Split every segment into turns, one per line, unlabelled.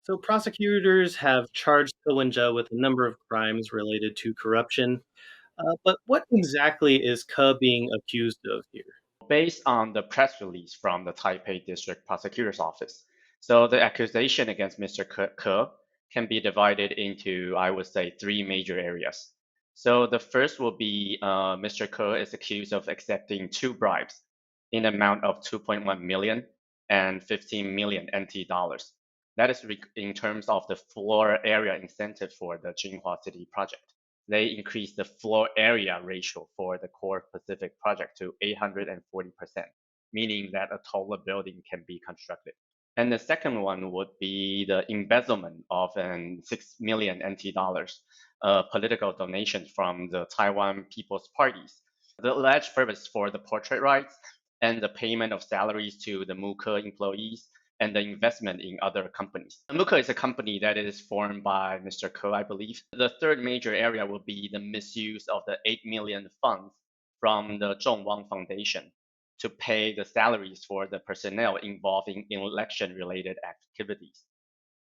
So prosecutors have charged Ko Wen-je with a number of crimes related to corruption. But what exactly is Ke being accused of here?
Based on the press release from the Taipei District Prosecutor's Office. So the accusation against Mr. Ke can be divided into, I would say, three major areas. So the first will be Mr. Ke is accused of accepting two bribes in the amount of 2.1 million and 15 million NT dollars. That is in terms of the floor area incentive for the Jinhua City project. They increased the floor area ratio for the core Pacific project to 840%, meaning that a taller building can be constructed. And the second one would be the embezzlement of an 6 million NT dollars political donations from the Taiwan People's Parties. The alleged purpose for the portrait rights and the payment of salaries to the Muke employees and the investment in other companies. Muke is a company that is formed by Mr. Ko, I believe. The third major area will be the misuse of the 8 million funds from the Zhong Wang Foundation to pay the salaries for the personnel involved in election-related activities.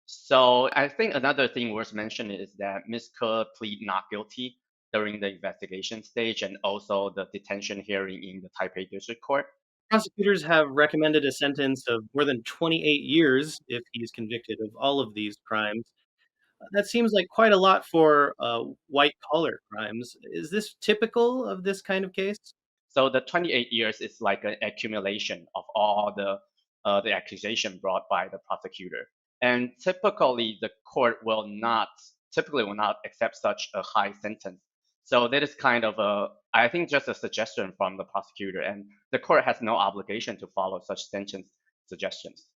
So I think another thing worth mentioning is that Ms. Ke plead not guilty during the investigation stage and also the detention hearing in the Taipei District Court.
Prosecutors have recommended a sentence of more than 28 years if he's convicted of all of these crimes. That seems like quite a lot for white collar crimes. Is this typical of this kind of case?
So the 28 years is like an accumulation of all the accusation brought by the prosecutor. And typically, the court will not typically will not accept such a high sentence. So that is kind of I think, just a suggestion from the prosecutor, and the court has no obligation to follow such sentence suggestions,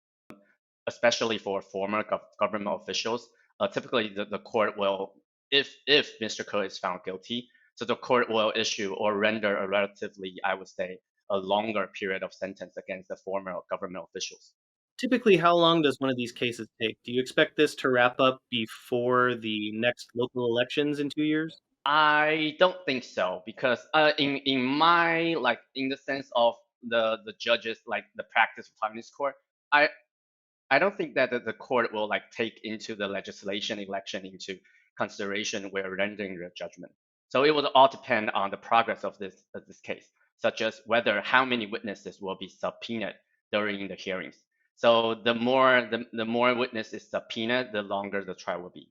especially for former government officials. Typically, the court will, if Mr. Ko is found guilty, so the court will issue or render a relatively, I would say, a longer period of sentence against the former government officials.
Typically, how long does one of these cases take? Do you expect this to wrap up before the next local elections in 2 years?
I don't think so because in my, like, in the sense of the judges, like the practice of Taiwanese court, I I don't think that the court will like take into the legislation election into consideration where rendering the judgment. So it will all depend on the progress of this case, such as whether how many witnesses will be subpoenaed during the hearings. So the more witnesses subpoenaed, the longer the trial will be.